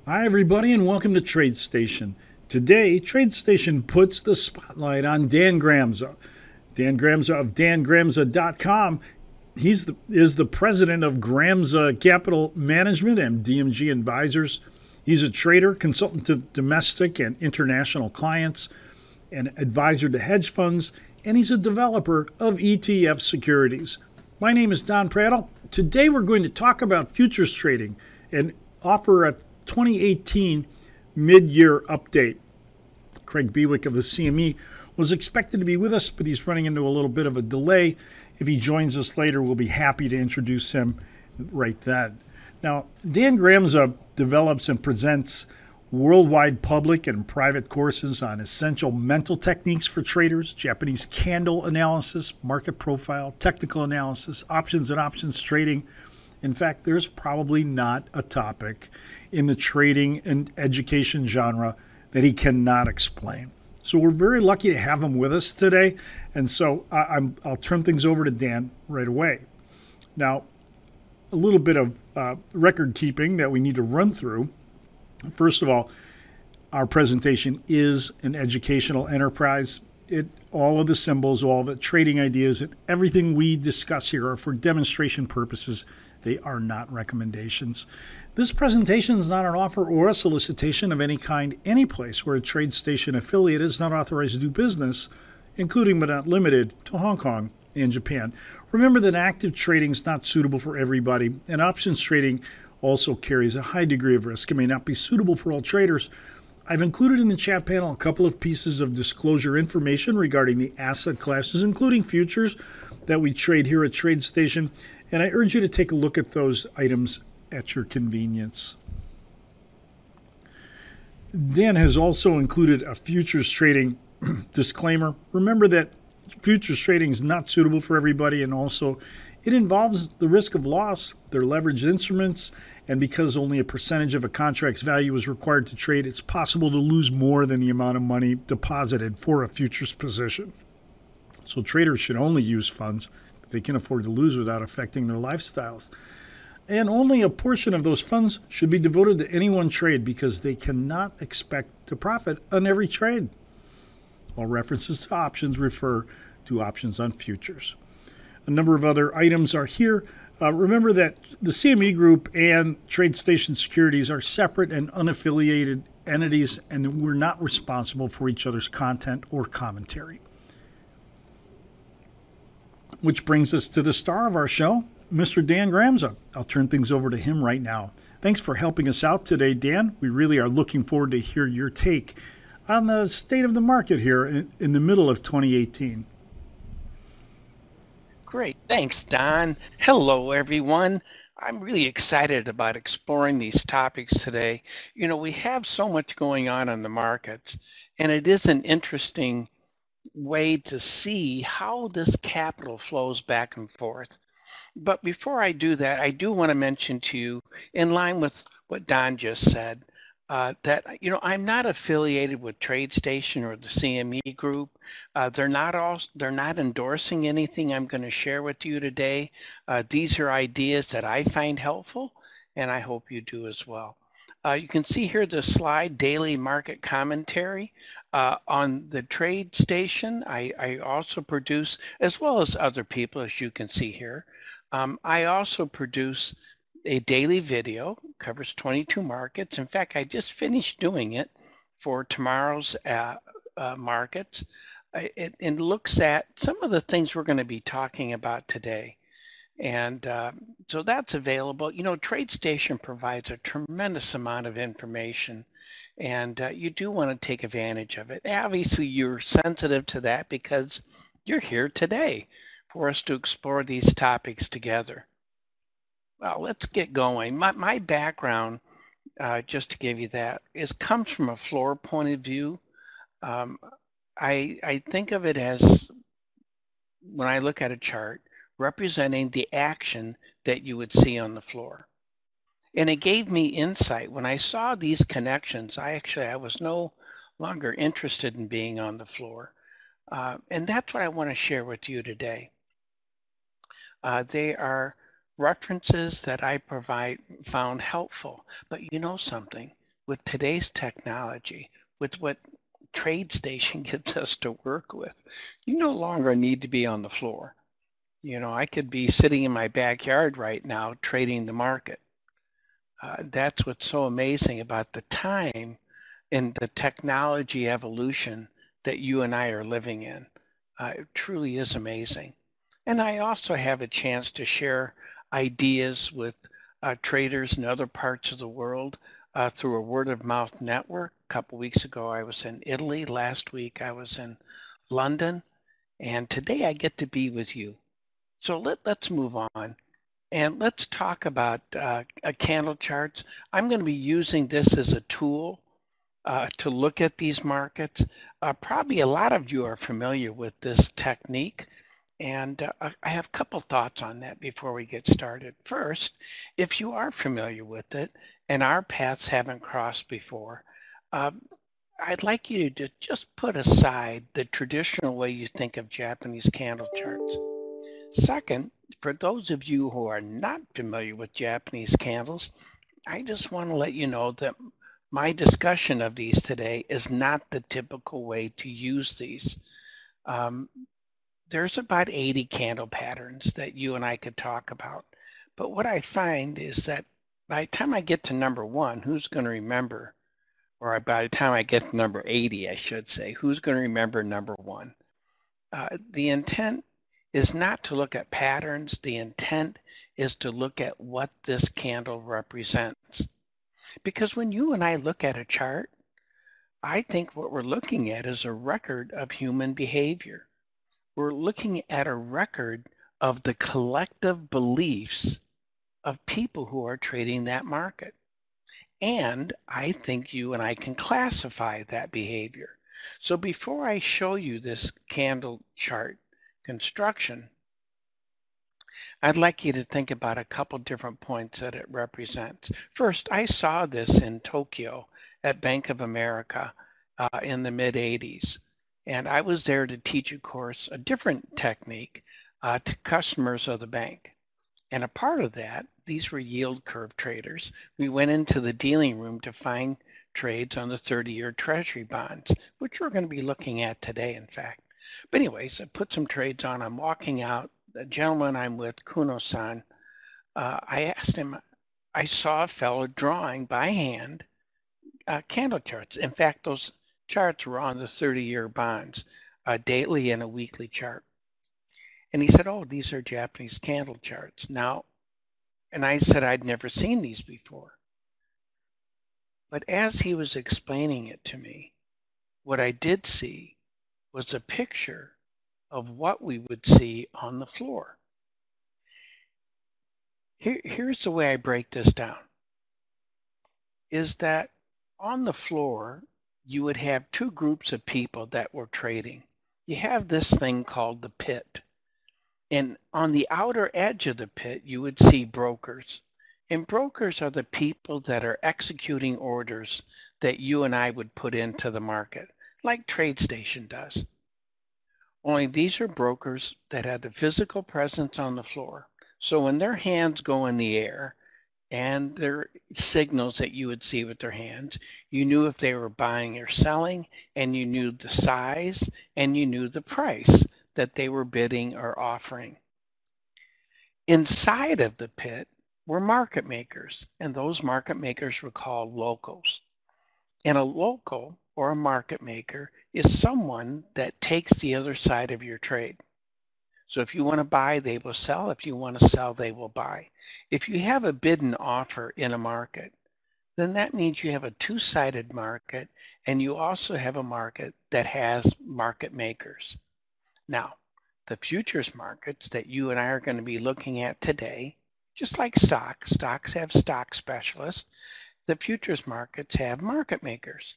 Hi, everybody, and welcome to TradeStation. Today, TradeStation puts the spotlight on Dan Gramza. Dan Gramza of dangramza.com. Is the president of Gramza Capital Management and DMG Advisors. He's a trader, consultant to domestic and international clients, an advisor to hedge funds, and he's a developer of ETF securities. My name is Don Prattle. Today, we're going to talk about futures trading and offer a 2018 mid-year update. Craig Bewick of the CME was expected to be with us, but he's running into a little bit of a delay. If he joins us later, we'll be happy to introduce him right then. Now, Dan Gramza develops and presents worldwide public and private courses on essential mental techniques for traders, Japanese candle analysis, market profile, technical analysis, options and options trading. In fact, there's probably not a topic in the trading and education genre that he cannot explain. So we're very lucky to have him with us today. And so I'll turn things over to Dan right away. Now, a little bit of record keeping that we need to run through. First of all, our presentation is an educational enterprise. All of the symbols, all the trading ideas, and everything we discuss here are for demonstration purposes. They are not recommendations. This presentation is not an offer or a solicitation of any kind, any place where a TradeStation affiliate is not authorized to do business, including but not limited to Hong Kong and Japan. Remember that active trading is not suitable for everybody, and options trading also carries a high degree of risk. It may not be suitable for all traders. I've included in the chat panel a couple of pieces of disclosure information regarding the asset classes, including futures, that we trade here at TradeStation, and I urge you to take a look at those items at your convenience. Dan has also included a futures trading disclaimer. Remember that futures trading is not suitable for everybody, and also it involves the risk of loss. They're leveraged instruments, and because only a percentage of a contract's value is required to trade, it's possible to lose more than the amount of money deposited for a futures position. So traders should only use funds that they can afford to lose without affecting their lifestyles. And only a portion of those funds should be devoted to any one trade because they cannot expect to profit on every trade. All references to options refer to options on futures. A number of other items are here. Remember that the CME Group and TradeStation Securities are separate and unaffiliated entities, and we're not responsible for each other's content or commentary. Which brings us to the star of our show, Mr. Dan Gramza. I'll turn things over to him right now. Thanks for helping us out today, Dan. We really are looking forward to hear your take on the state of the market here in the middle of 2018. Great. Thanks, Don. Hello, everyone. I'm really excited about exploring these topics today. You know, we have so much going on in the markets, and it is an interesting way to see how this capital flows back and forth. But before I do that, I do want to mention to you, in line with what Don just said, that I'm not affiliated with TradeStation or the CME Group. They're not endorsing anything I'm going to share with you today. These are ideas that I find helpful, and I hope you do as well. You can see here the slide, daily market commentary. On the TradeStation, I also produce, as well as other people, as you can see here, I also produce a daily video, covers 22 markets. In fact, I just finished doing it for tomorrow's markets. It looks at some of the things we're going to be talking about today. And so that's available. You know, TradeStation provides a tremendous amount of information, and you do want to take advantage of it. Obviously, you're sensitive to that because you're here today for us to explore these topics together. Well, let's get going. My background, just to give you that, comes from a floor point of view. I think of it as, when I look at a chart, representing the action that you would see on the floor. And it gave me insight. When I saw these connections, I was no longer interested in being on the floor. And that's what I want to share with you today. They are references that I found helpful. But you know something? with today's technology, with what TradeStation gets us to work with, you no longer need to be on the floor. You know, I could be sitting in my backyard right now trading the market. That's what's so amazing about the time and the technology evolution that you and I are living in. It truly is amazing. And I also have a chance to share ideas with traders in other parts of the world through a word of mouth network. A couple weeks ago, I was in Italy. Last week, I was in London. And today, I get to be with you. So let's move on. And let's talk about candle charts. I'm going to be using this as a tool to look at these markets. Probably a lot of you are familiar with this technique. And I have a couple thoughts on that before we get started. First, if you are familiar with it and our paths haven't crossed before, I'd like you to just put aside the traditional way you think of Japanese candle charts. Second, for those of you who are not familiar with Japanese candles, I just want to let you know that my discussion of these today is not the typical way to use these. There's about 80 candle patterns that you and I could talk about. But what I find is that by the time I get to number one, who's going to remember, or by the time I get to number 80, I should say, who's going to remember number one? The intent is not to look at patterns. The intent is to look at what this candle represents. Because when you and I look at a chart, I think what we're looking at is a record of human behavior. We're looking at a record of the collective beliefs of people who are trading that market. And I think you and I can classify that behavior. So before I show you this candle chart construction, I'd like you to think about a couple different points that it represents. First, I saw this in Tokyo at Bank of America in the mid-'80s. And I was there to teach a course, a different technique to customers of the bank. And a part of that, these were yield curve traders. We went into the dealing room to find trades on the 30-year Treasury bonds, which we're going to be looking at today, in fact. But anyways, I put some trades on. I'm walking out. The gentleman I'm with, Kuno-san, I asked him, I saw a fellow drawing by hand candle charts. In fact, those charts were on the 30-year bonds, a daily and a weekly chart. And he said, oh, these are Japanese candle charts. Now, and I said I'd never seen these before. But as he was explaining it to me, what I did see was a picture of what we would see on the floor. Here's the way I break this down, is that on the floor, you would have two groups of people that were trading. You have this thing called the pit. And on the outer edge of the pit, you would see brokers. And brokers are the people that are executing orders that you and I would put into the market, like TradeStation does. Only these are brokers that have the physical presence on the floor. So when their hands go in the air and their signals that you would see with their hands, you knew if they were buying or selling, and you knew the size, and you knew the price that they were bidding or offering. Inside of the pit were market makers, and those market makers were called locals. And a local or a market maker is someone that takes the other side of your trade. So if you want to buy, they will sell. If you want to sell, they will buy. If you have a bid and offer in a market, then that means you have a two-sided market, and you also have a market that has market makers. Now, the futures markets that you and I are going to be looking at today, just like stocks have stock specialists, the futures markets have market makers.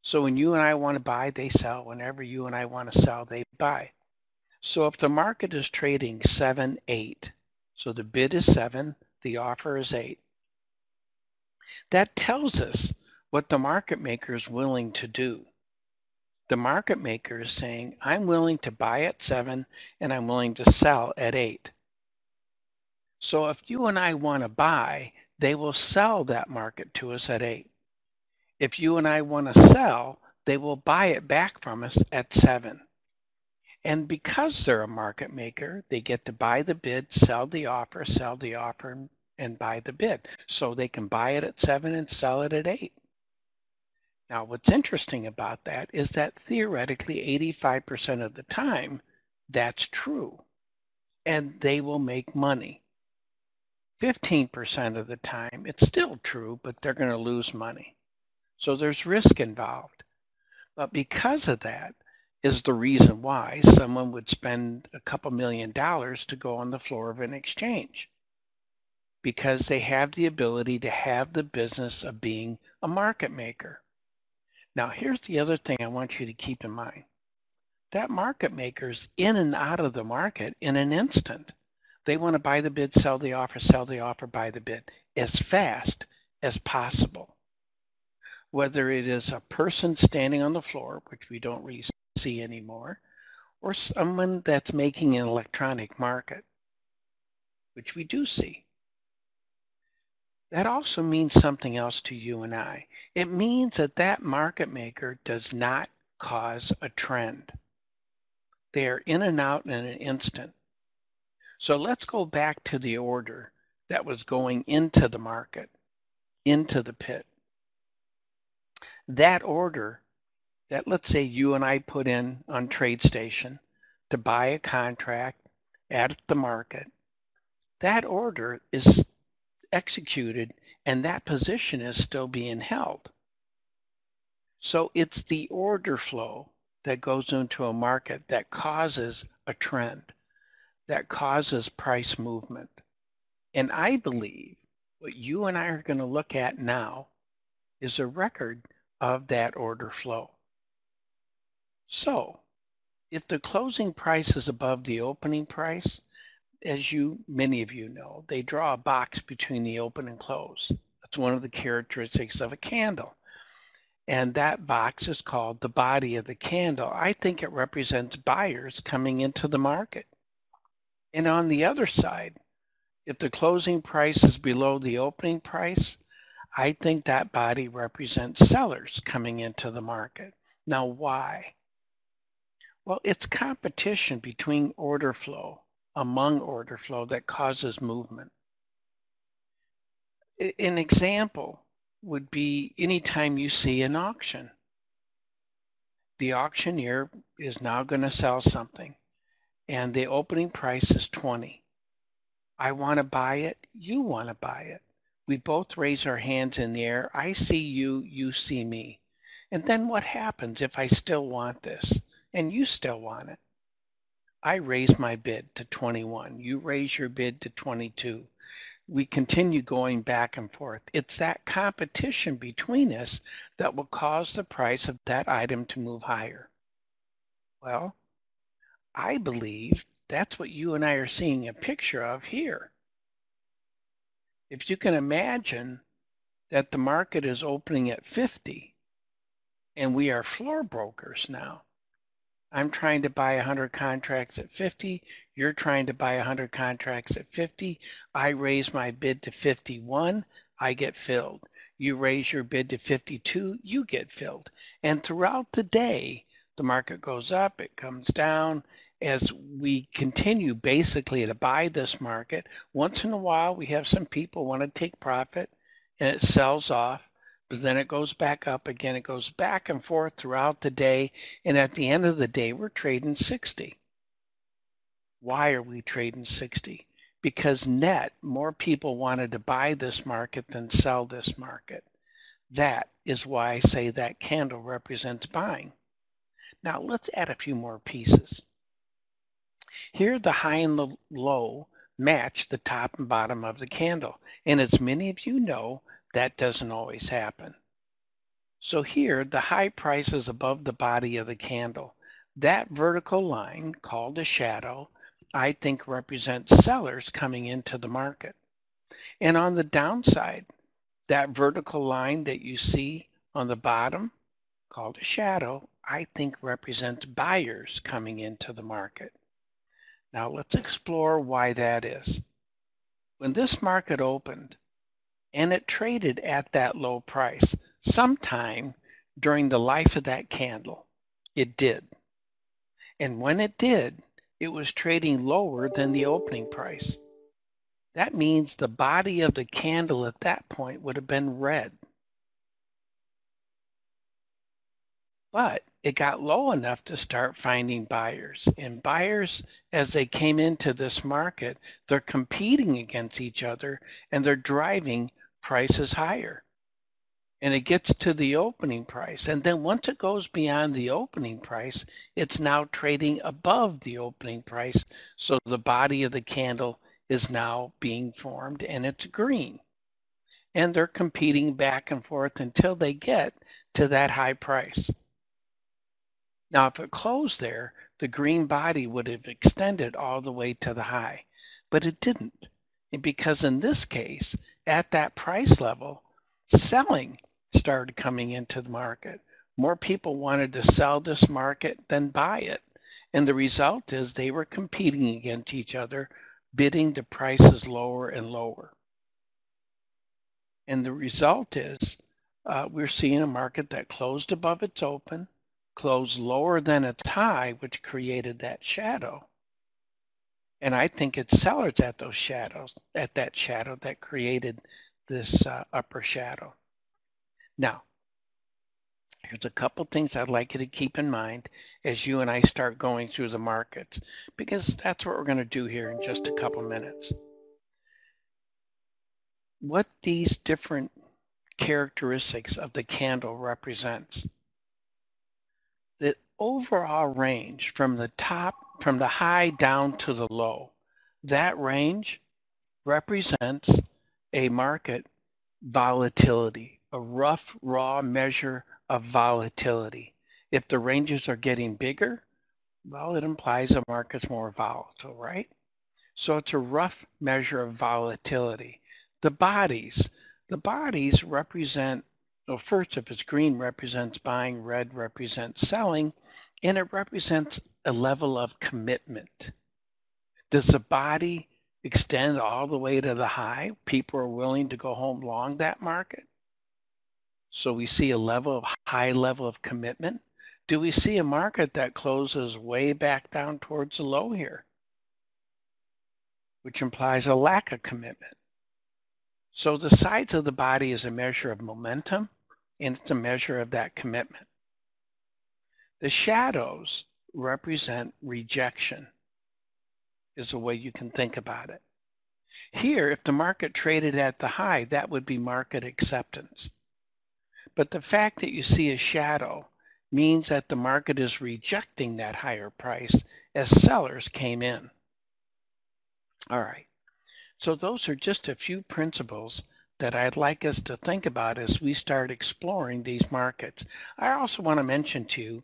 So when you and I want to buy, they sell. Whenever you and I want to sell, they buy. So if the market is trading 7, 8, so the bid is 7, the offer is 8, that tells us what the market maker is willing to do. The market maker is saying, I'm willing to buy at 7 and I'm willing to sell at 8. So if you and I want to buy, they will sell that market to us at 8. If you and I want to sell, they will buy it back from us at 7. And because they're a market maker, they get to buy the bid, sell the offer, and buy the bid. So they can buy it at 7 and sell it at 8. Now, what's interesting about that is that theoretically 85% of the time, that's true. And they will make money. 15% of the time, it's still true, but they're going to lose money. So there's risk involved. But because of that is the reason why someone would spend a couple $1,000,000 to go on the floor of an exchange. Because they have the ability to have the business of being a market maker. Now, here's the other thing I want you to keep in mind. That market maker's in and out of the market in an instant. They want to buy the bid, sell the offer, buy the bid as fast as possible. Whether it is a person standing on the floor, which we don't really see anymore, or someone that's making an electronic market, which we do see. That also means something else to you and I. It means that that market maker does not cause a trend. They are in and out in an instant. So let's go back to the order that was going into the market, into the pit. That order that, let's say, you and I put in on TradeStation to buy a contract at the market, that order is executed and that position is still being held. So it's the order flow that goes into a market that causes a trend, that causes price movement. And I believe what you and I are going to look at now is a record of that order flow. So if the closing price is above the opening price, as many of you know, they draw a box between the open and close. That's one of the characteristics of a candle. And that box is called the body of the candle. I think it represents buyers coming into the market. And on the other side, if the closing price is below the opening price, I think that body represents sellers coming into the market. Now, why? Well, it's competition between order flow, among order flow that causes movement. An example would be anytime you see an auction. The auctioneer is now going to sell something and the opening price is 20. I want to buy it, you want to buy it. We both raise our hands in the air. I see you, you see me. And then what happens if I still want this and you still want it? I raise my bid to 21. You raise your bid to 22. We continue going back and forth. It's that competition between us that will cause the price of that item to move higher. Well, I believe that's what you and I are seeing a picture of here. If you can imagine that the market is opening at 50 and we are floor brokers now. I'm trying to buy 100 contracts at 50. You're trying to buy 100 contracts at 50. I raise my bid to 51. I get filled. You raise your bid to 52. You get filled. And throughout the day, the market goes up, it comes down. As we continue basically to buy this market, once in a while we have some people want to take profit and it sells off. But then it goes back up again. It goes back and forth throughout the day. And at the end of the day, we're trading 60. Why are we trading 60? Because net, more people wanted to buy this market than sell this market. That is why I say that candle represents buying. Now let's add a few more pieces. Here, the high and the low match the top and bottom of the candle. And as many of you know, that doesn't always happen. So here, the high price is above the body of the candle. That vertical line, called a shadow, I think represents sellers coming into the market. And on the downside, that vertical line that you see on the bottom, called a shadow, I think represents buyers coming into the market. Now let's explore why that is. When this market opened, and it traded at that low price. Sometime during the life of that candle, it did. And when it did, it was trading lower than the opening price. That means the body of the candle at that point would have been red. But it got low enough to start finding buyers. And buyers, as they came into this market, they're competing against each other and they're driving prices higher. And it gets to the opening price. And then once it goes beyond the opening price, it's now trading above the opening price. So the body of the candle is now being formed and it's green. And they're competing back and forth until they get to that high price. Now, if it closed there, the green body would have extended all the way to the high, but it didn't. Because in this case, at that price level, selling started coming into the market. More people wanted to sell this market than buy it. And the result is they were competing against each other, bidding the prices lower and lower. And the result is we're seeing a market that closed above its open, closed lower than its high, which created that shadow. And I think it's sellers at those shadows, at that shadow that created this upper shadow. Now, here's a couple things I'd like you to keep in mind as you and I start going through the markets, because that's what we're going to do here in just a couple minutes. What these different characteristics of the candle represents. The overall range from the top, from the high down to the low, that range represents a market volatility, a rough, raw measure of volatility. If the ranges are getting bigger, well, it implies the market's more volatile, right? So it's a rough measure of volatility. The bodies represent, well, first, if it's green, represents buying, red represents selling, and it represents a level of commitment. Does the body extend all the way to the high? People are willing to go home long that market. So we see a high level of commitment. Do we see a market that closes way back down towards the low here, which implies a lack of commitment? So the size of the body is a measure of momentum, and it's a measure of that commitment. The shadows represent rejection, is the way you can think about it. Here, if the market traded at the high, that would be market acceptance. But the fact that you see a shadow means that the market is rejecting that higher price as sellers came in. All right. So those are just a few principles that I'd like us to think about as we start exploring these markets. I also want to mention to you,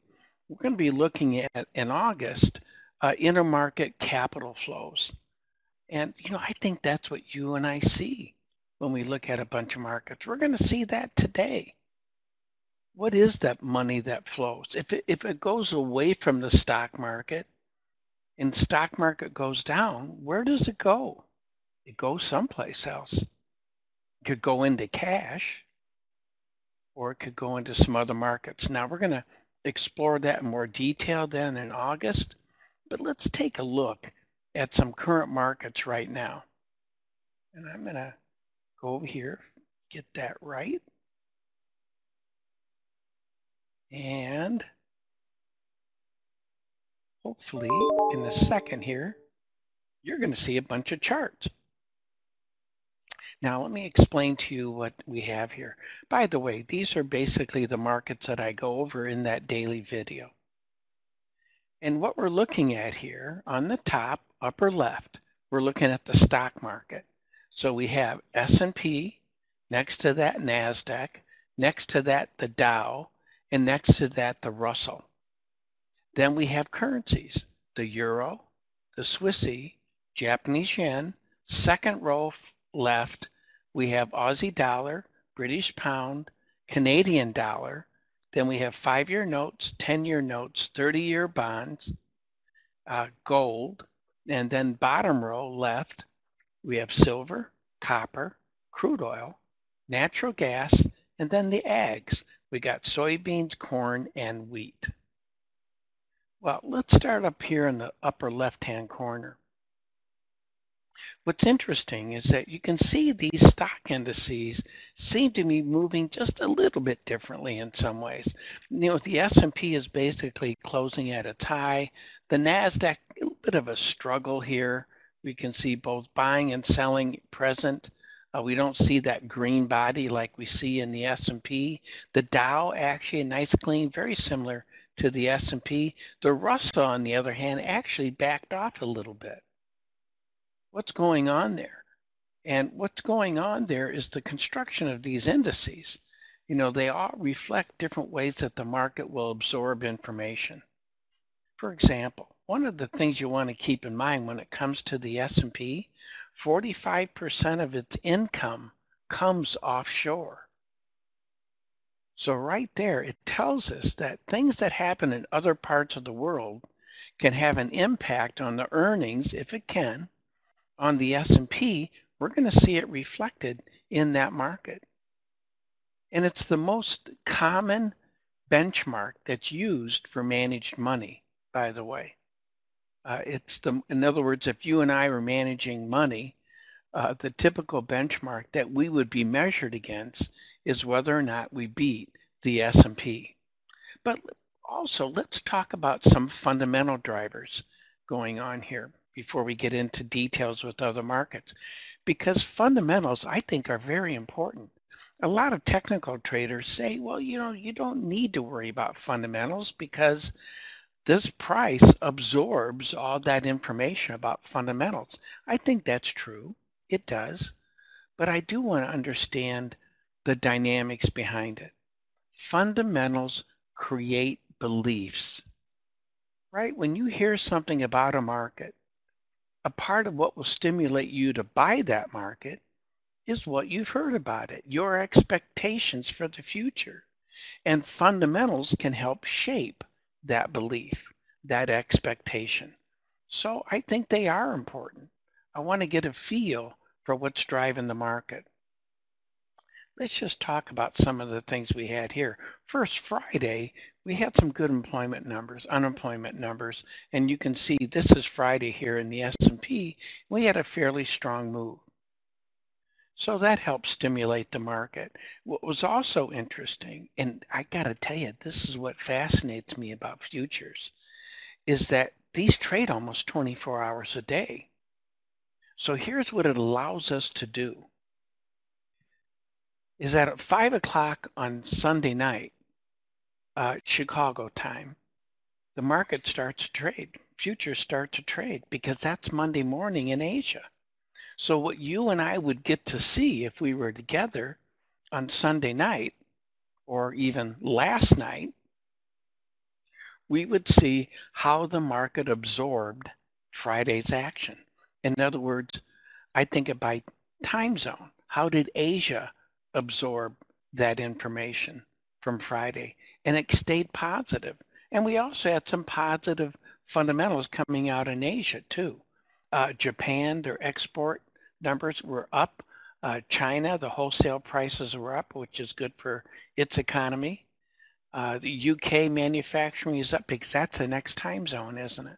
we're going to be looking at, in August, intermarket capital flows. And, I think that's what you and I see when we look at a bunch of markets. We're going to see that today. What is that money that flows? If it goes away from the stock market and the stock market goes down, where does it go? It goes someplace else. It could go into cash, or it could go into some other markets. Now we're going to explore that in more detail then in August, but let's take a look at some current markets right now. And I'm going to go over here, get that right. And hopefully in a second here, you're going to see a bunch of charts. Now, let me explain to you what we have here. By the way, these are basically the markets that I go over in that daily video. And what we're looking at here on the top, upper left, we're looking at the stock market. So we have S&P, next to that NASDAQ, next to that the Dow, and next to that the Russell. Then we have currencies, the Euro, the Swissy, Japanese yen. Second row left, we have Aussie dollar, British pound, Canadian dollar. Then we have 5-year notes, 10-year notes, 30-year bonds, gold. And then bottom row left, we have silver, copper, crude oil, natural gas, And then the ags, we got soybeans, corn, and wheat. Well, let's start up here in the upper left-hand corner. What's interesting is that you can see these stock indices seem to be moving just a little bit differently in some ways. You know, the S&P is basically closing at its high. The NASDAQ, a little bit of a struggle here. We can see both buying and selling present. We don't see that green body like we see in the S&P. The Dow, actually a nice clean, very similar to the S&P. The Russell, on the other hand, actually backed off a little bit. What's going on there? And what's going on there is the construction of these indices. You know, they all reflect different ways that the market will absorb information. For example, one of the things you want to keep in mind when it comes to the S&P, 45% of its income comes offshore. So right there, it tells us that things that happen in other parts of the world can have an impact on the earnings, if it can, on the S&P. We're going to see it reflected in that market. And it's the most common benchmark that's used for managed money, by the way. In other words, if you and I were managing money, the typical benchmark that we would be measured against is whether or not we beat the S&P. But also, let's talk about some fundamental drivers going on here before we get into details with other markets, because fundamentals, I think, are very important. A lot of technical traders say, well, you know, you don't need to worry about fundamentals because this price absorbs all that information about fundamentals. I think that's true. It does. But I do want to understand the dynamics behind it. Fundamentals create beliefs, right? When you hear something about a market, a part of what will stimulate you to buy that market is what you've heard about it, your expectations for the future. And fundamentals can help shape that belief, that expectation. So I think they are important. I want to get a feel for what's driving the market. Let's just talk about some of the things we had here. First, Friday, we had some good employment numbers, unemployment numbers, and you can see this is Friday here in the S&P. We had a fairly strong move. So that helped stimulate the market. What was also interesting, and I got to tell you, this is what fascinates me about futures, is that these trade almost 24 hours a day. So here's what it allows us to do. Is that at 5 o'clock on Sunday night, Chicago time, the market starts to trade. Futures start to trade because that's Monday morning in Asia. So what you and I would get to see if we were together on Sunday night, or even last night, we would see how the market absorbed Friday's action. In other words, I think it by time zone. How did Asia absorb that information from Friday? And it stayed positive. And we also had some positive fundamentals coming out in Asia too. Japan, their export numbers were up. China, the wholesale prices were up, which is good for its economy. The UK manufacturing is up because that's the next time zone, isn't it?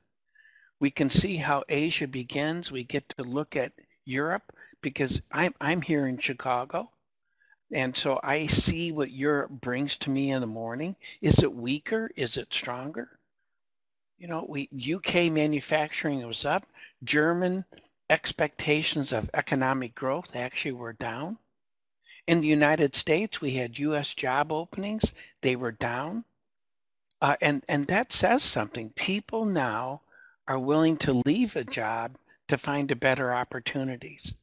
We can see how Asia begins. We get to look at Europe because I'm here in Chicago. And so I see what Europe brings to me in the morning. Is it weaker? Is it stronger? You know, UK manufacturing was up. German expectations of economic growth actually were down. In the United States, we had US job openings. They were down. And that says something. People now are willing to leave a job to find better opportunities.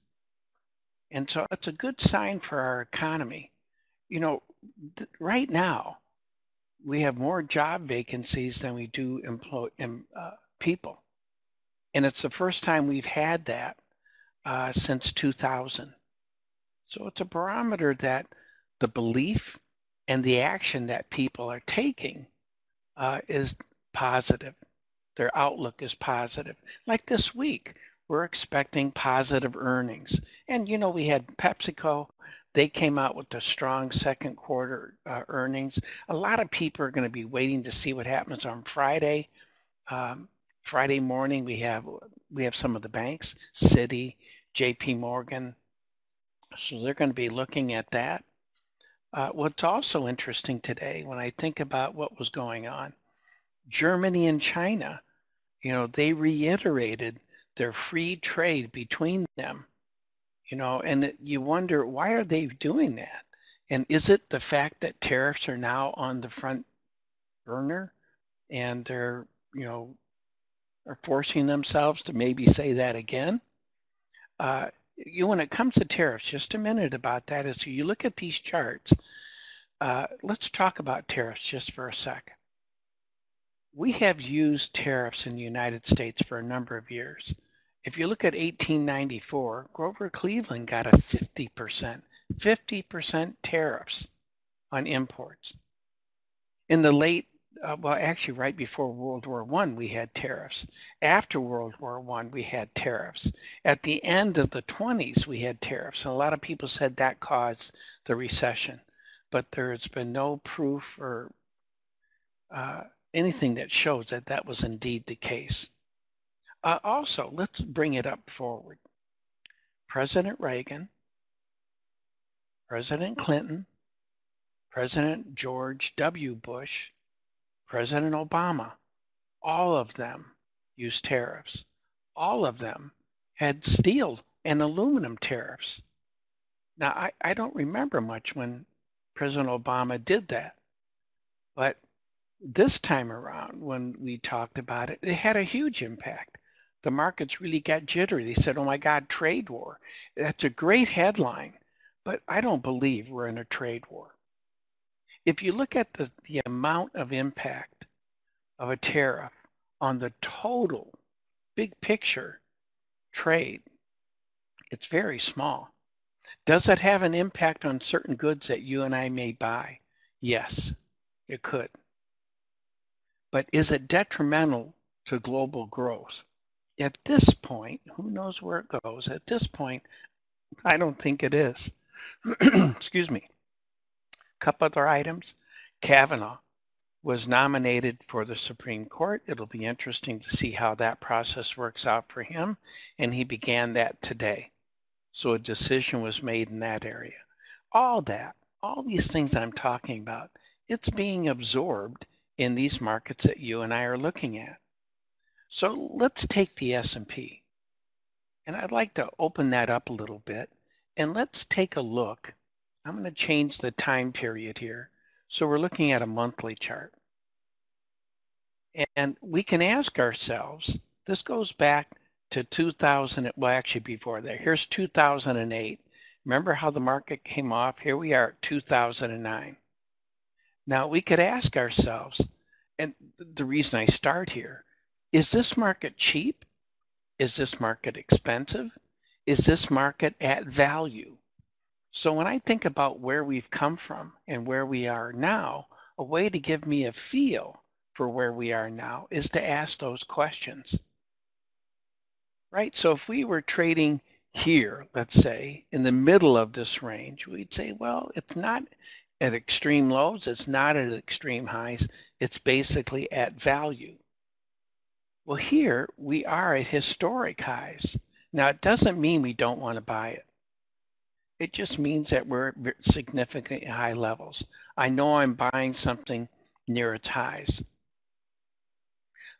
And so it's a good sign for our economy. You know, right now, we have more job vacancies than we do people. And it's the first time we've had that since 2000. So it's a barometer that the belief and the action that people are taking is positive. Their outlook is positive. Like this week, we're expecting positive earnings. And, you know, we had PepsiCo They came out with a strong second quarter earnings. A lot of people are going to be waiting to see what happens on Friday. Friday morning, we have some of the banks, Citi, JP Morgan. So they're going to be looking at that. What's also interesting today, when I think about what was going on, Germany and China, they reiterated their free trade between them, and you wonder, why are they doing that? And is it the fact that tariffs are now on the front burner and they're, are forcing themselves to maybe say that again? When it comes to tariffs, just a minute about that is, you look at these charts. Let's talk about tariffs just for a second. We have used tariffs in the United States for a number of years. If you look at 1894, Grover Cleveland got a 50% tariffs on imports. In the late, actually right before World War I, we had tariffs. After World War I, we had tariffs. At the end of the 20s, we had tariffs. And a lot of people said that caused the recession. But there's been no proof or anything that shows that that was indeed the case. Also, let's bring it up forward. President Reagan, President Clinton, President George W. Bush, President Obama, all of them used tariffs. All of them had steel and aluminum tariffs. Now, I don't remember much when President Obama did that, but this time around, when we talked about it, it had a huge impact. The markets really got jittery. They said, oh my God, trade war. That's a great headline, but I don't believe we're in a trade war. If you look at the amount of impact of a tariff on the total big picture trade, it's very small. Does it have an impact on certain goods that you and I may buy? Yes, it could. But is it detrimental to global growth? At this point, who knows where it goes? At this point, I don't think it is. Excuse me. A couple other items. Kavanaugh was nominated for the Supreme Court. It'll be interesting to see how that process works out for him. And he began that today. So a decision was made in that area. All these things I'm talking about, it's being absorbed in these markets that you and I are looking at. So let's take the S&P. And I'd like to open that up a little bit. And let's take a look. I'm going to change the time period here. So we're looking at a monthly chart. And we can ask ourselves, this goes back to 2000, well, actually before that. Here's 2008. Remember how the market came off? Here we are at 2009. Now we could ask ourselves, and the reason I start here, is this market cheap? Is this market expensive? Is this market at value? So when I think about where we've come from and where we are now, a way to give me a feel for where we are now is to ask those questions. Right? So if we were trading here, let's say, in the middle of this range, we'd say, well, it's not at extreme lows, it's not at extreme highs, it's basically at value. Well, here we are at historic highs. Now, it doesn't mean we don't want to buy it. It just means that we're at significantly high levels. I know I'm buying something near its highs.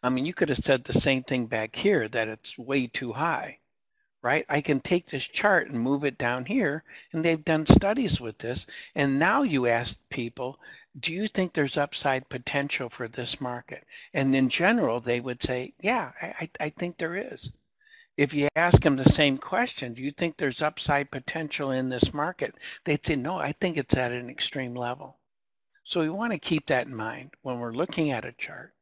I mean, you could have said the same thing back here, that it's way too high, right? I can take this chart and move it down here, and they've done studies with this. And now you ask people, do you think there's upside potential for this market? And in general, they would say, yeah, I think there is. If you ask them the same question, do you think there's upside potential in this market? They'd say, no, I think it's at an extreme level. So we want to keep that in mind when we're looking at a chart.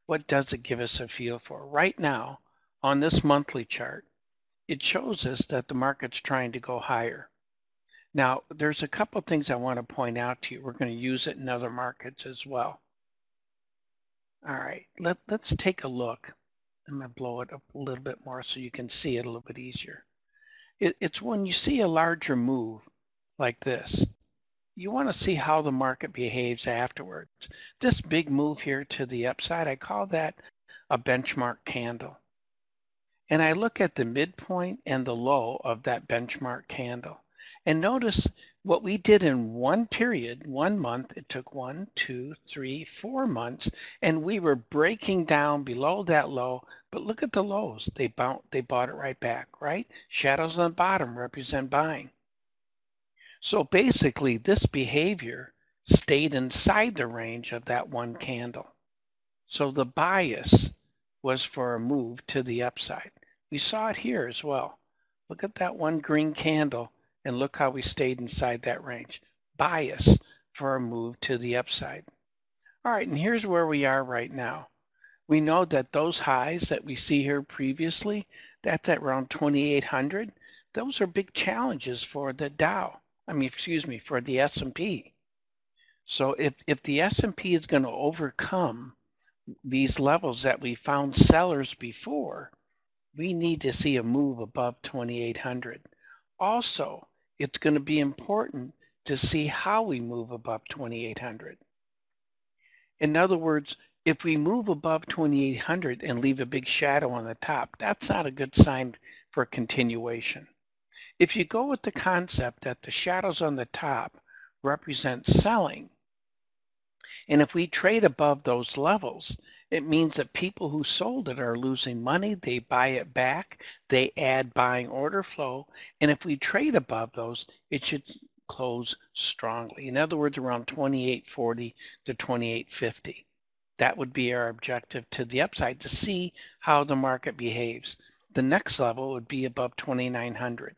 What does it give us a feel for? Right now, on this monthly chart, it shows us that the market's trying to go higher. Now, there's a couple of things I want to point out to you. We're going to use it in other markets as well. All right, let's take a look. I'm going to blow it up a little bit more so you can see it a little bit easier. It's when you see a larger move like this. You want to see how the market behaves afterwards. This big move here to the upside, I call that a benchmark candle. And I look at the midpoint and the low of that benchmark candle. And notice what we did in one period, 1 month, it took 1, 2, 3, 4 months, and we were breaking down below that low. But look at the lows. They bought it right back, right? Shadows on the bottom represent buying. So basically, this behavior stayed inside the range of that one candle. So the bias was for a move to the upside. We saw it here as well. Look at that one green candle and look how we stayed inside that range. Bias for a move to the upside. All right, and here's where we are right now. We know that those highs that we see here previously, that's at around 2,800. Those are big challenges for the Dow. For the S&P. So if the S&P is going to overcome these levels that we found sellers before, we need to see a move above 2,800. Also, it's going to be important to see how we move above 2,800. In other words, if we move above 2,800 and leave a big shadow on the top, that's not a good sign for continuation. If you go with the concept that the shadows on the top represent selling, and if we trade above those levels, it means that people who sold it are losing money, they buy it back, they add buying order flow, and if we trade above those, it should close strongly. In other words, around 28.40 to 28.50. That would be our objective to the upside to see how the market behaves. The next level would be above 2,900.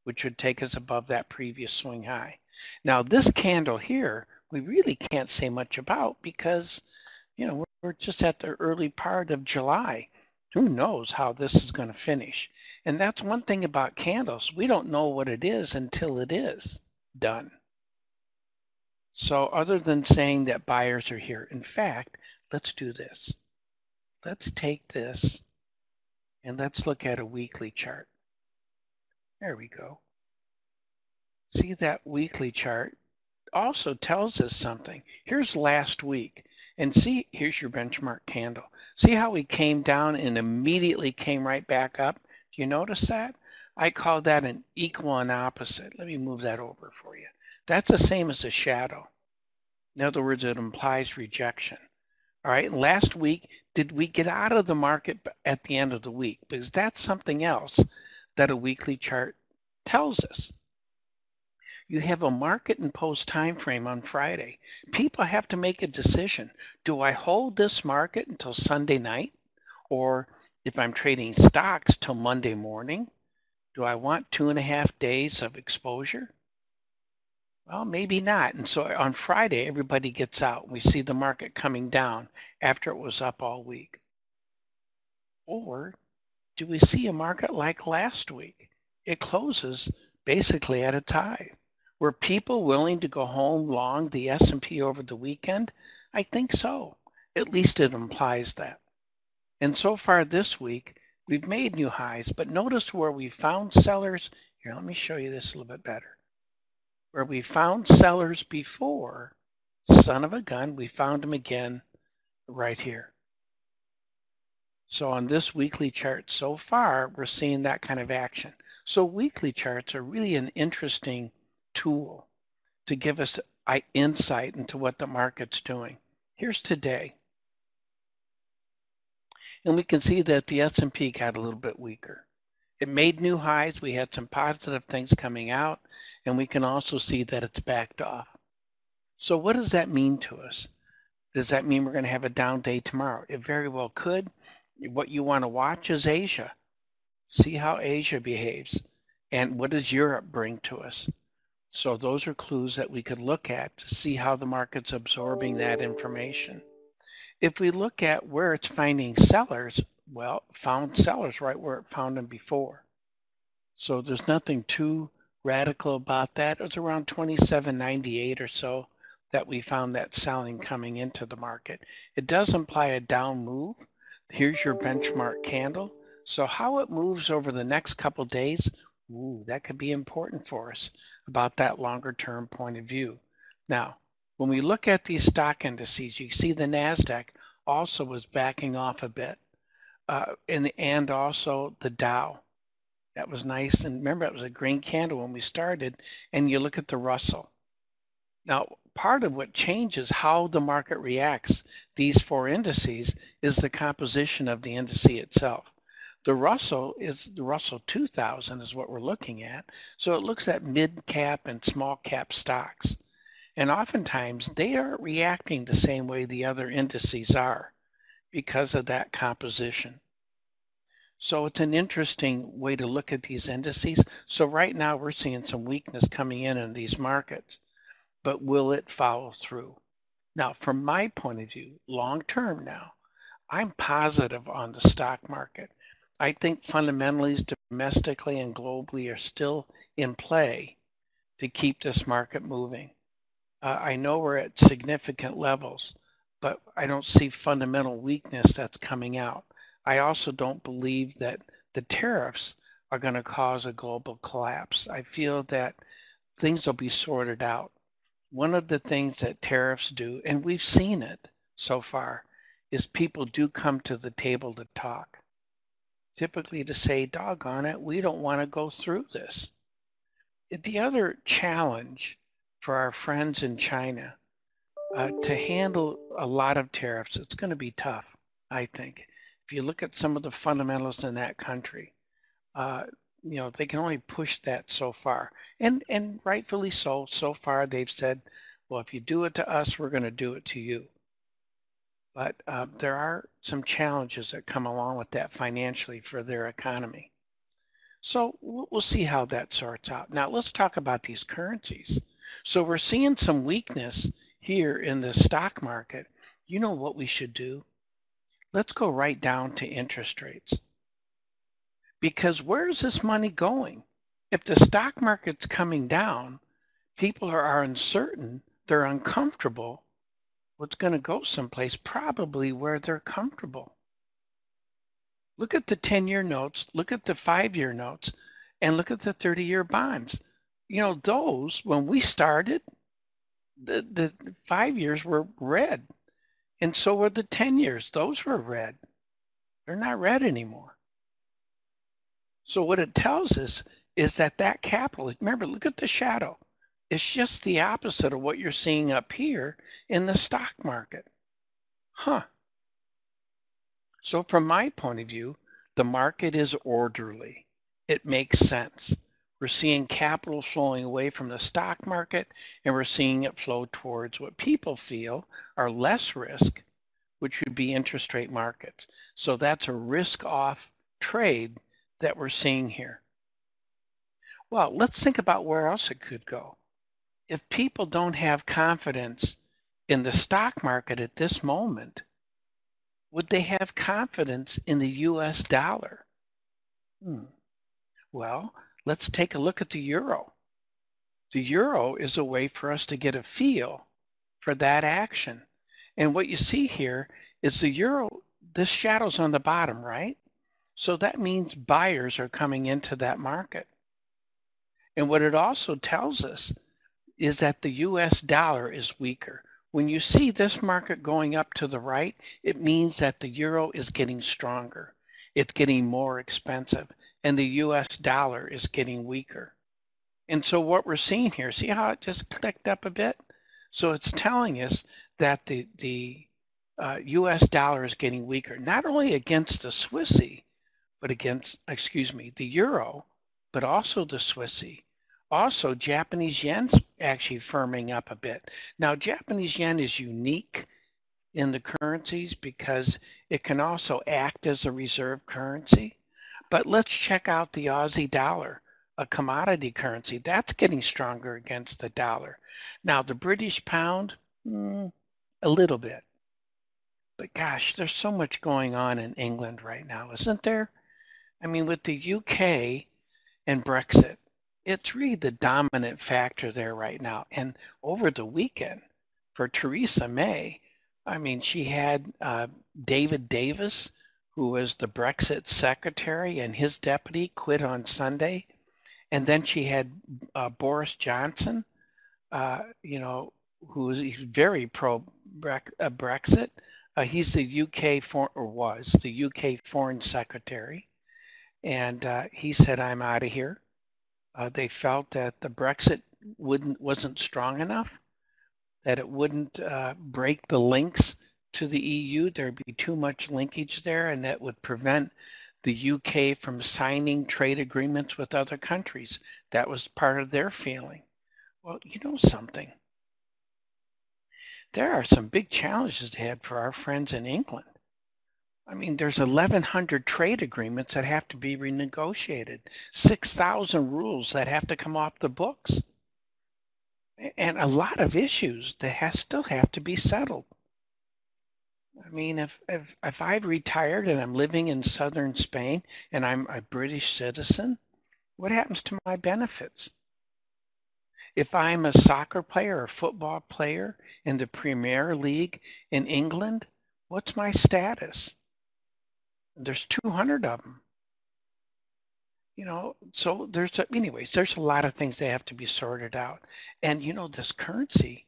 Which would take us above that previous swing high. Now this candle here, we really can't say much about because, we're just at the early part of July. Who knows how this is going to finish? And that's one thing about candles. We don't know what it is until it is done. So other than saying that buyers are here, in fact, let's do this. Let's take this and let's look at a weekly chart. There we go. See that weekly chart also tells us something. Here's last week. And see, here's your benchmark candle. See how we came down and immediately came right back up? Do you notice that? I call that an equal and opposite. Let me move that over for you. That's the same as a shadow. In other words, it implies rejection. All right, last week, did we get out of the market at the end of the week? Because that's something else that a weekly chart tells us. You have a market imposed time frame on Friday. People have to make a decision. Do I hold this market until Sunday night? Or if I'm trading stocks till Monday morning, do I want 2.5 days of exposure? Well, maybe not. And so on Friday, everybody gets out. We see the market coming down after it was up all week. Or do we see a market like last week? It closes basically at a tie. Were people willing to go home long the S&P over the weekend? I think so. At least it implies that. And so far this week, we've made new highs, but notice where we found sellers. Here, let me show you this a little bit better. Where we found sellers before, son of a gun, we found them again right here. So on this weekly chart so far, we're seeing that kind of action. So weekly charts are really an interesting tool to give us insight into what the market's doing. Here's today. And we can see that the S&P got a little bit weaker. It made new highs. We had some positive things coming out, and we can also see that it's backed off. So what does that mean to us? Does that mean we're going to have a down day tomorrow? It very well could. What you want to watch is Asia. See how Asia behaves. And what does Europe bring to us? So those are clues that we could look at to see how the market's absorbing that information. If we look at where it's finding sellers, well, found sellers right where it found them before. So there's nothing too radical about that. It's around 27.98 or so that we found that selling coming into the market. It does imply a down move. Here's your benchmark candle. So how it moves over the next couple days, Ooh, that could be important for us about that longer term point of view. Now, when we look at these stock indices, you see the NASDAQ also was backing off a bit, and also the Dow. That was nice. And remember, it was a green candle when we started. And you look at the Russell. Now, part of what changes how the market reacts, these four indices, is the composition of the index itself. The Russell 2000 is what we're looking at. So it looks at mid cap and small cap stocks. And oftentimes they aren't reacting the same way the other indices are because of that composition. So it's an interesting way to look at these indices. So right now we're seeing some weakness coming in these markets, but will it follow through? Now, from my point of view, long term now, I'm positive on the stock market. I think fundamentals domestically and globally are still in play to keep this market moving. I know we're at significant levels, but I don't see fundamental weakness that's coming out. I also don't believe that the tariffs are going to cause a global collapse. I feel that things will be sorted out. One of the things that tariffs do, and we've seen it so far, is people do come to the table to talk. Typically to say, doggone it, we don't want to go through this. The other challenge for our friends in China to handle a lot of tariffs, it's going to be tough, I think. If you look at some of the fundamentals in that country, they can only push that so far. And rightfully so. So far, they've said, well, if you do it to us, we're going to do it to you. But there are some challenges that come along with that financially for their economy. So we'll see how that sorts out. Now, let's talk about these currencies. So we're seeing some weakness here in the stock market. You know what we should do? Let's go right down to interest rates. Because where is this money going? If the stock market's coming down, people are uncertain, they're uncomfortable. What's going to go someplace? Probably where they're comfortable. Look at the 10-year notes, look at the 5-year notes, and look at the 30-year bonds. You know, those, when we started, the 5 years were red. And so were the 10 years. Those were red. They're not red anymore. So what it tells us is that capital, remember, look at the shadow. It's just the opposite of what you're seeing up here in the stock market. Huh. So from my point of view, the market is orderly. It makes sense. We're seeing capital flowing away from the stock market, and we're seeing it flow towards what people feel are less risk, which would be interest rate markets. So that's a risk-off trade that we're seeing here. Well, let's think about where else it could go. If people don't have confidence in the stock market at this moment, would they have confidence in the US dollar? Well, let's take a look at the euro. The euro is a way for us to get a feel for that action. And what you see here is the euro, this shadow's on the bottom, right? So that means buyers are coming into that market. And what it also tells us is that the US dollar is weaker. When you see this market going up to the right, it means that the euro is getting stronger. It's getting more expensive, and the US dollar is getting weaker. And so what we're seeing here, see how it just clicked up a bit? So it's telling us that the US dollar is getting weaker, not only against the Swissy, but against, the euro, but also the Swissy. Also, Japanese yen's actually firming up a bit. Now, Japanese yen is unique in the currencies because it can also act as a reserve currency. But let's check out the Aussie dollar, a commodity currency. That's getting stronger against the dollar. Now, the British pound, a little bit. But gosh, there's so much going on in England right now, isn't there? I mean, with the UK and Brexit, it's really the dominant factor there right now. And over the weekend, for Theresa May, I mean, she had David Davis, who was the Brexit secretary, and his deputy quit on Sunday. And then she had Boris Johnson, you know, who's very pro Brexit. He's the UK was the UK Foreign Secretary, and he said, "I'm out of here." They felt that the Brexit wasn't strong enough, that it wouldn't break the links to the EU. There'd be too much linkage there, and that would prevent the UK from signing trade agreements with other countries. That was part of their feeling. Well, you know something? There are some big challenges ahead for our friends in England. I mean, there's 1,100 trade agreements that have to be renegotiated, 6,000 rules that have to come off the books, and a lot of issues that still have to be settled. I mean, if I've retired and I'm living in southern Spain and I'm a British citizen, what happens to my benefits? If I'm a soccer player or a football player in the Premier League in England, what's my status? There's 200 of them. You know, so anyways, there's a lot of things that have to be sorted out. And you know, this currency,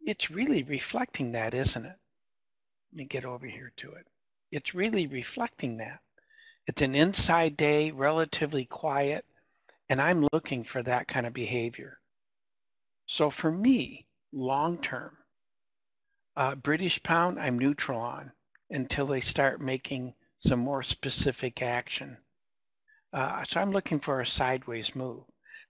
it's really reflecting that, isn't it? Let me get over here to it. It's really reflecting that. It's an inside day, relatively quiet, and I'm looking for that kind of behavior. So for me, long term, British pound, I'm neutral on until they start making some more specific action. So I'm looking for a sideways move.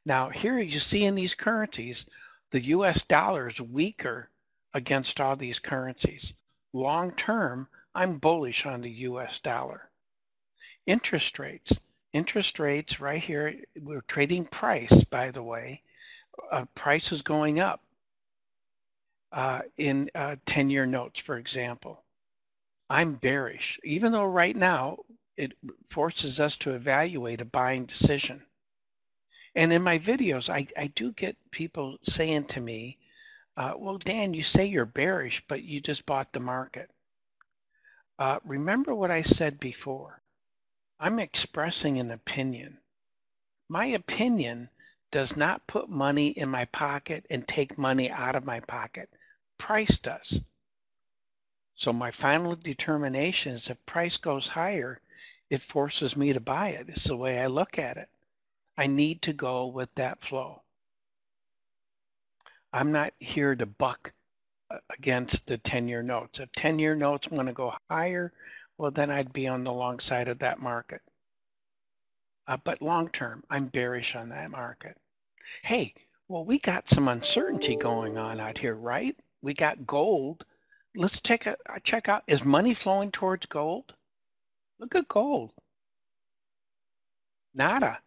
Now here you see in these currencies, the US dollar is weaker against all these currencies. Long term, I'm bullish on the US dollar. Interest rates right here, we're trading price, by the way. Price is going up in 10-year notes, for example. I'm bearish, even though right now it forces us to evaluate a buying decision. And in my videos, I do get people saying to me, well, Dan, you say you're bearish, but you just bought the market. Remember what I said before. I'm expressing an opinion. My opinion does not put money in my pocket and take money out of my pocket. Price does. So my final determination is if price goes higher, it forces me to buy it. It's the way I look at it. I need to go with that flow. I'm not here to buck against the 10-year notes. If 10-year notes want to go higher, well, then I'd be on the long side of that market. But long term, I'm bearish on that market. Hey, well, we got some uncertainty going on out here, right? We got gold. Let's check out, is money flowing towards gold? Look at gold. Nada.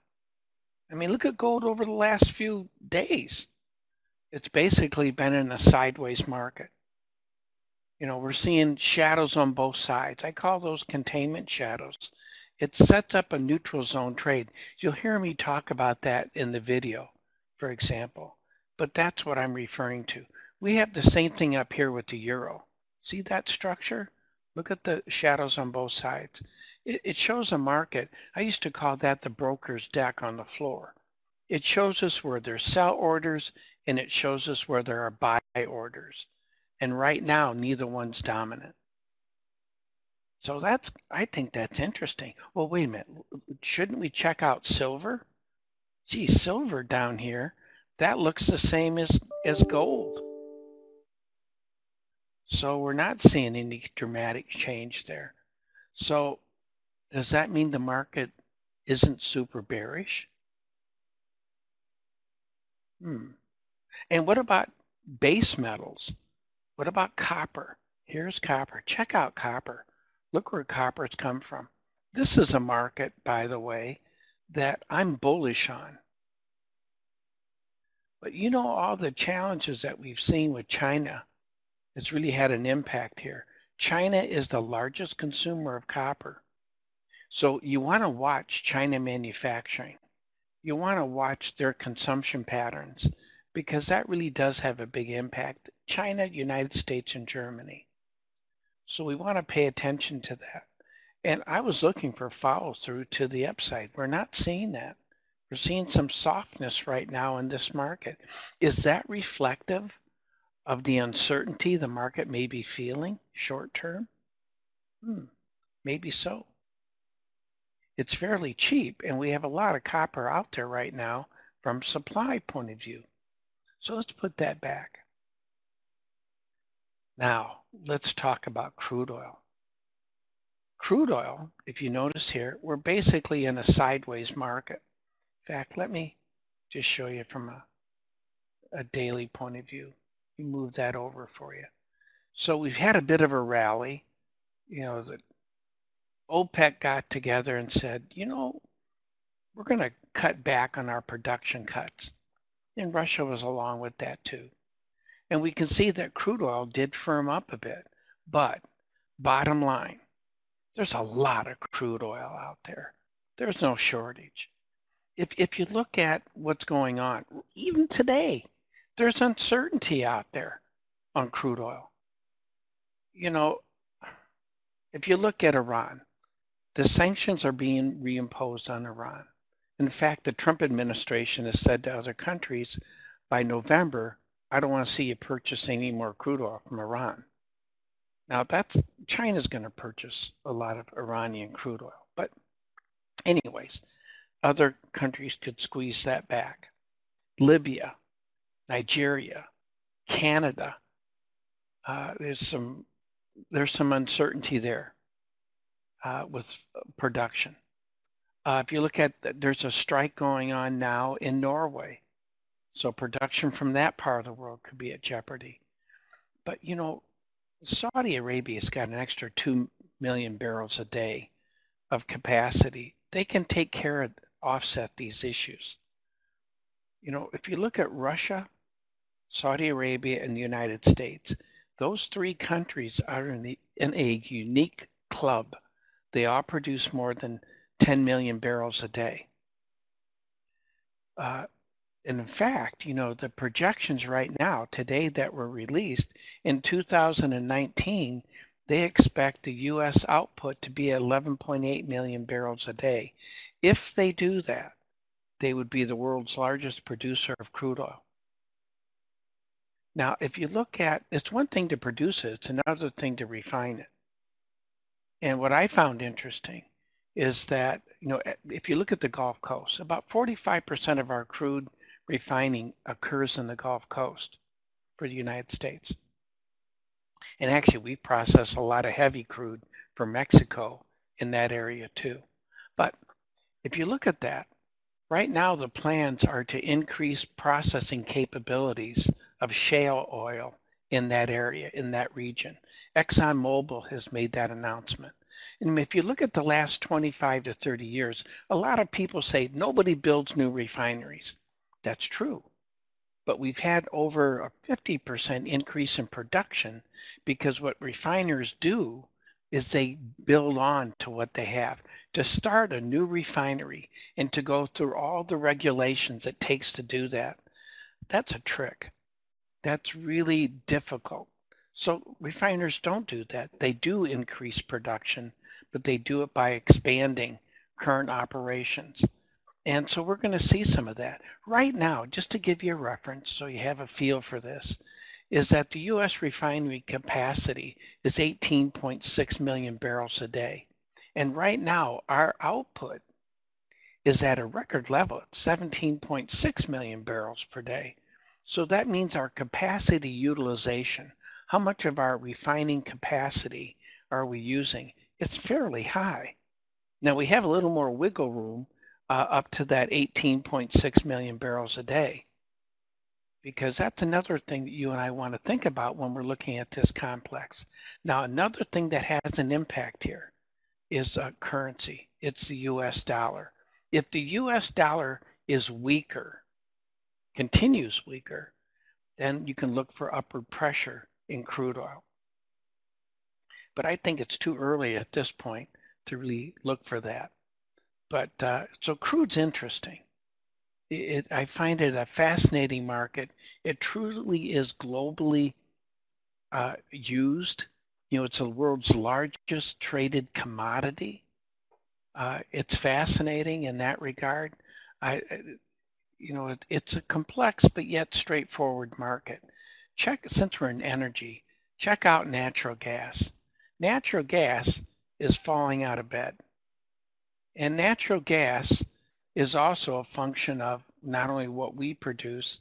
I mean, look at gold over the last few days. It's basically been in a sideways market. You know, we're seeing shadows on both sides. I call those containment shadows. It sets up a neutral zone trade. You'll hear me talk about that in the video, for example, but that's what I'm referring to. We have the same thing up here with the euro. See that structure? Look at the shadows on both sides. It shows a market. I used to call that the broker's deck on the floor. It shows us where there's sell orders and it shows us where there are buy orders. And right now, neither one's dominant. So I think that's interesting. Well, wait a minute. Shouldn't we check out silver? Gee, silver down here, that looks the same as gold. So we're not seeing any dramatic change there. So does that mean the market isn't super bearish? And what about base metals? What about copper? Here's copper. Check out copper. Look where copper's come from. This is a market, by the way, that I'm bullish on. But you know, all the challenges that we've seen with China, it's really had an impact here. China is the largest consumer of copper. So you want to watch China manufacturing. You want to watch their consumption patterns because that really does have a big impact. China, United States, and Germany. So we want to pay attention to that. And I was looking for follow through to the upside. We're not seeing that. We're seeing some softness right now in this market. Is that reflective of the uncertainty the market may be feeling short term? Maybe so. It's fairly cheap, and we have a lot of copper out there right now from supply point of view. So let's put that back. Now, let's talk about crude oil. Crude oil, if you notice here, we're basically in a sideways market. In fact, let me just show you from a daily point of view. Move that over for you. So we've had a bit of a rally. You know, the OPEC got together and said, you know, we're going to cut back on our production cuts. And Russia was along with that too. And we can see that crude oil did firm up a bit. But bottom line, there's a lot of crude oil out there. There's no shortage. If you look at what's going on, even today, there's uncertainty out there on crude oil. You know, if you look at Iran, the sanctions are being reimposed on Iran. In fact, the Trump administration has said to other countries, by November, I don't want to see you purchasing any more crude oil from Iran. Now, China's going to purchase a lot of Iranian crude oil. But anyways, other countries could squeeze that back. Libya, Nigeria, Canada, there's some uncertainty there with production. If you look at, there's a strike going on now in Norway. So production from that part of the world could be at jeopardy. But, you know, Saudi Arabia's got an extra 2 million barrels a day of capacity. They can take care of, offset these issues. You know, if you look at Russia, Saudi Arabia, and the United States, those three countries are in a unique club. They all produce more than 10 million barrels a day. And in fact, you know, the projections right now, today that were released, in 2019, they expect the U.S. output to be 11.8 million barrels a day. If they do that, they would be the world's largest producer of crude oil. Now, if you look at, it's one thing to produce it, it's another thing to refine it. And what I found interesting is that, you know, if you look at the Gulf Coast, about 45% of our crude refining occurs in the Gulf Coast for the United States. And actually, we process a lot of heavy crude from Mexico in that area too. But if you look at that, right now the plans are to increase processing capabilities of shale oil in that area, in that region. ExxonMobil has made that announcement. And if you look at the last 25 to 30 years, a lot of people say nobody builds new refineries. That's true. But we've had over a 50% increase in production because what refiners do is they build on to what they have. To start a new refinery and to go through all the regulations it takes to do that, that's a trick. That's really difficult. So refiners don't do that. They do increase production, but they do it by expanding current operations. And so we're going to see some of that. Right now, just to give you a reference so you have a feel for this, is that the U.S. refinery capacity is 18.6 million barrels a day. And right now, our output is at a record level at 17.6 million barrels per day. So that means our capacity utilization, how much of our refining capacity are we using? It's fairly high. Now we have a little more wiggle room up to that 18.6 million barrels a day, because that's another thing that you and I want to think about when we're looking at this complex. Now, another thing that has an impact here is currency. It's the US dollar. If the US dollar is weaker, continues weaker, then you can look for upward pressure in crude oil. But I think it's too early at this point to really look for that. But so crude's interesting. I find it a fascinating market. It truly is globally used. You know, it's the world's largest traded commodity. It's fascinating in that regard. It's a complex but yet straightforward market. Since we're in energy, check out natural gas. Natural gas is falling out of bed. And natural gas is also a function of not only what we produce,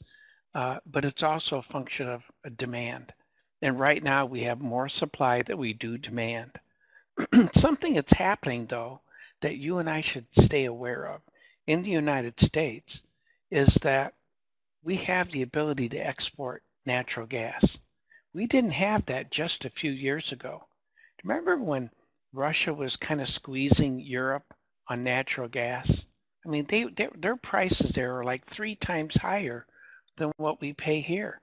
but it's also a function of a demand. And right now we have more supply than we do demand. Something that's happening, though, that you and I should stay aware of in the United States is that we have the ability to export natural gas. We didn't have that just a few years ago. Remember when Russia was kind of squeezing Europe on natural gas? I mean, their prices there are like 3 times higher than what we pay here.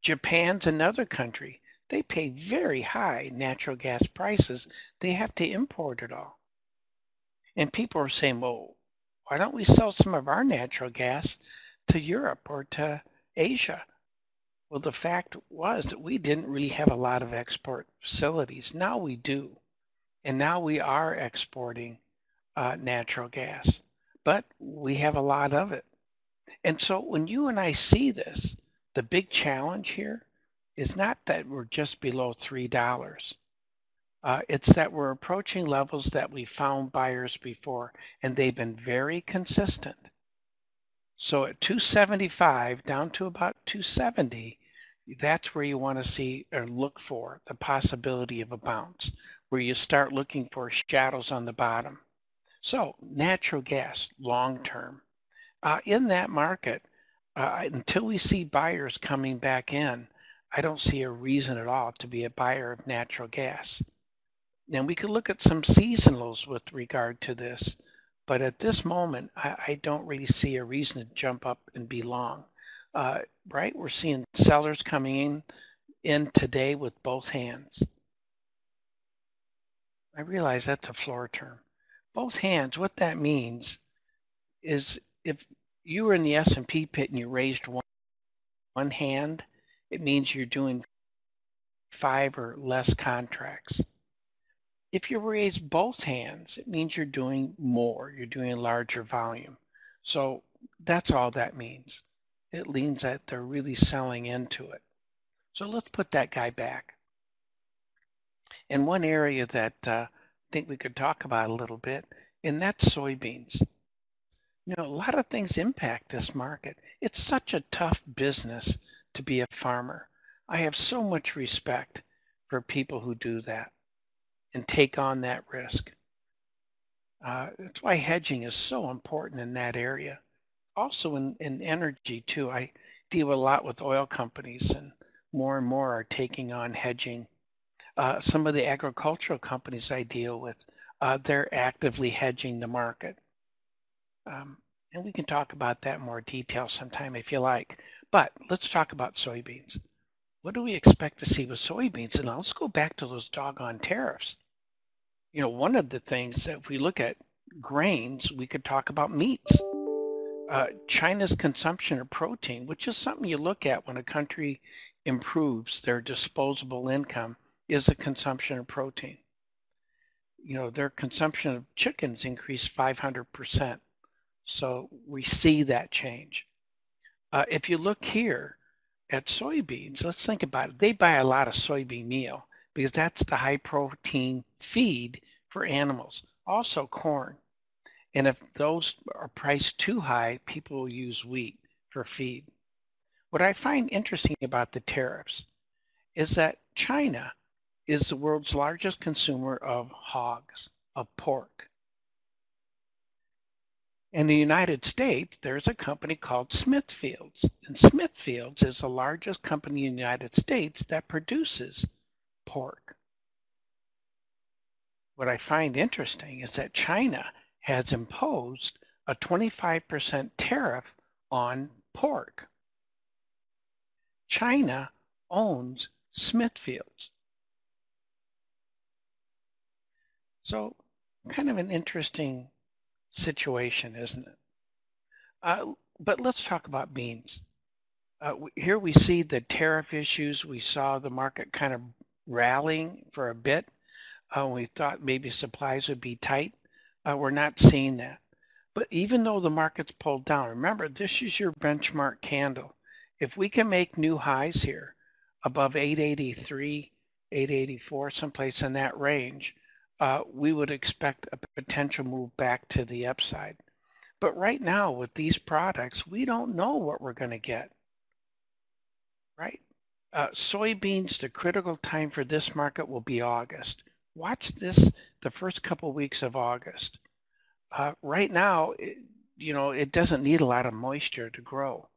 Japan's another country. They pay very high natural gas prices. They have to import it all. And people are saying, well, why don't we sell some of our natural gas to Europe or to Asia? Well, the fact was that we didn't really have a lot of export facilities. Now we do. And now we are exporting natural gas, but we have a lot of it. And so when you and I see this, the big challenge here is not that we're just below $3. It's that we're approaching levels that we found buyers before, and they've been very consistent. So at 275 down to about 270, that's where you want to see or look for the possibility of a bounce, where you start looking for shadows on the bottom. So natural gas, long term. In that market, until we see buyers coming back in, I don't see a reason at all to be a buyer of natural gas. Now we could look at some seasonals with regard to this, but at this moment, I don't really see a reason to jump up and be long. Right? We're seeing sellers coming in today with both hands. I realize that's a floor term. Both hands, what that means is if you were in the S&P pit and you raised one hand, it means you're doing 5 or less contracts. If you raise both hands, it means you're doing more. You're doing a larger volume. So that's all that means. It means that they're really selling into it. So let's put that guy back. And one area that I think we could talk about a little bit, and that's soybeans. A lot of things impact this market. It's such a tough business to be a farmer. I have so much respect for people who do that and take on that risk. That's why hedging is so important in that area. Also in energy too. I deal a lot with oil companies and more are taking on hedging. Some of the agricultural companies I deal with, they're actively hedging the market. And we can talk about that in more detail sometime if you like. But let's talk about soybeans. What do we expect to see with soybeans? And let's go back to those doggone tariffs. One of the things that if we look at grains, we could talk about meats. China's consumption of protein, which is something you look at when a country improves their disposable income, is the consumption of protein. Their consumption of chickens increased 500%. So we see that change. If you look here at soybeans, let's think about it. They buy a lot of soybean meal because that's the high protein feed for animals. Also corn. And if those are priced too high, people will use wheat for feed. What I find interesting about the tariffs is that China is the world's largest consumer of hogs, of pork. In the United States, there's a company called Smithfield's. And Smithfield's is the largest company in the United States that produces pork. What I find interesting is that China has imposed a 25% tariff on pork. China owns Smithfield's. So kind of an interesting situation, isn't it? But let's talk about beans. Here we see the tariff issues. We saw the market kind of rallying for a bit. We thought maybe supplies would be tight. We're not seeing that. But even though the market's pulled down, remember, this is your benchmark candle. If we can make new highs here above 883, 884, someplace in that range, we would expect a potential move back to the upside. But right now with these products, we don't know what we're going to get, right? Soybeans, the critical time for this market will be August. Watch this, the first couple weeks of August. Right now, it doesn't need a lot of moisture to grow.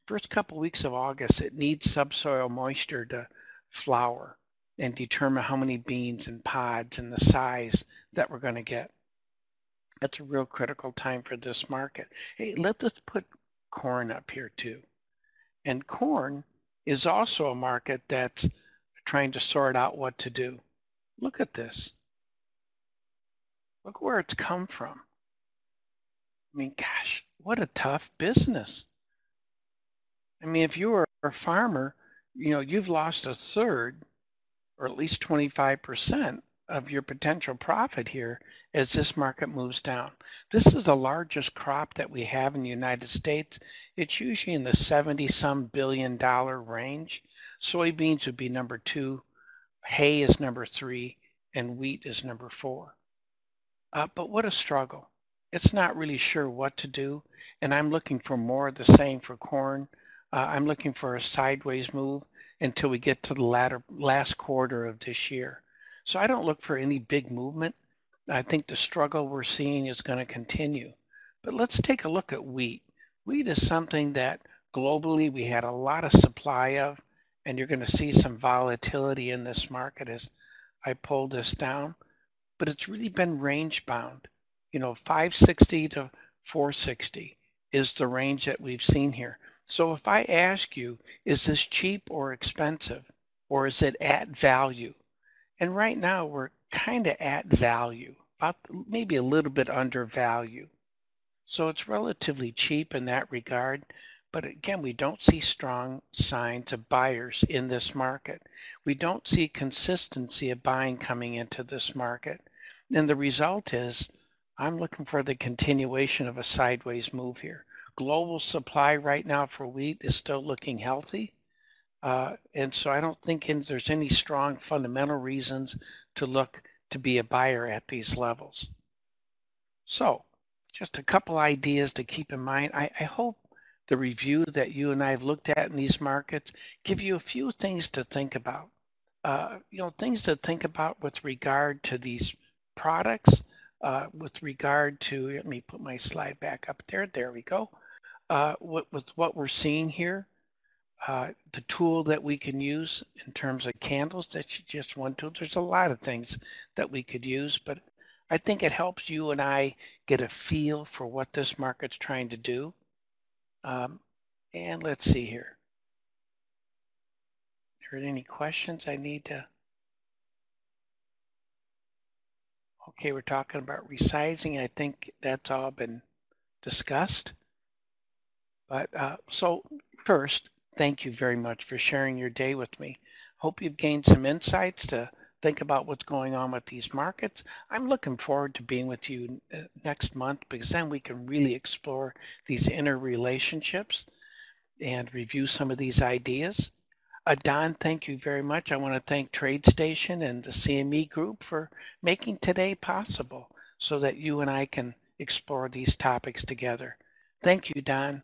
First couple weeks of August, it needs subsoil moisture to flower and determine how many beans and pods and the size that we're going to get. That's a real critical time for this market. Hey, let us put corn up here too. And corn is also a market that's trying to sort out what to do. Look at this. Look where it's come from. I mean, gosh, what a tough business. I mean, if you were a farmer, you've lost a third or at least 25% of your potential profit here as this market moves down. This is the largest crop that we have in the United States. It's usually in the 70-some billion dollar range. Soybeans would be number 2, hay is number 3, and wheat is number 4. But what a struggle. It's not really sure what to do, and I'm looking for more of the same for corn. I'm looking for a sideways move until we get to the last quarter of this year. So I don't look for any big movement. I think the struggle we're seeing is going to continue. But let's take a look at wheat. Wheat is something that globally we had a lot of supply of, and you're going to see some volatility in this market as I pull this down. But it's really been range bound. 560 to 460 is the range that we've seen here. So if I ask you, is this cheap or expensive, or is it at value? And right now we're kind of at value, about maybe a little bit under value. So it's relatively cheap in that regard. But again, we don't see strong signs of buyers in this market. We don't see consistency of buying coming into this market. And the result is I'm looking for the continuation of a sideways move here. Global supply right now for wheat is still looking healthy. And so I don't think there's any strong fundamental reasons to look to be a buyer at these levels. So just a couple ideas to keep in mind. I hope the review that you and I have looked at in these markets give you a few things to think about. Things to think about with regard to these products, with regard to, let me put my slide back up there. There we go. With what we're seeing here, the tool that we can use in terms of candles, that's just one tool. There's a lot of things that we could use, but I think it helps you and I get a feel for what this market's trying to do. And let's see here. Are there any questions I need to? Okay, we're talking about resizing. I think that's all been discussed. But so first, thank you very much for sharing your day with me. Hope you've gained some insights to think about what's going on with these markets. I'm looking forward to being with you next month because then we can really explore these interrelationships and review some of these ideas. Don, thank you very much. I want to thank TradeStation and the CME Group for making today possible so that you and I can explore these topics together. Thank you, Don.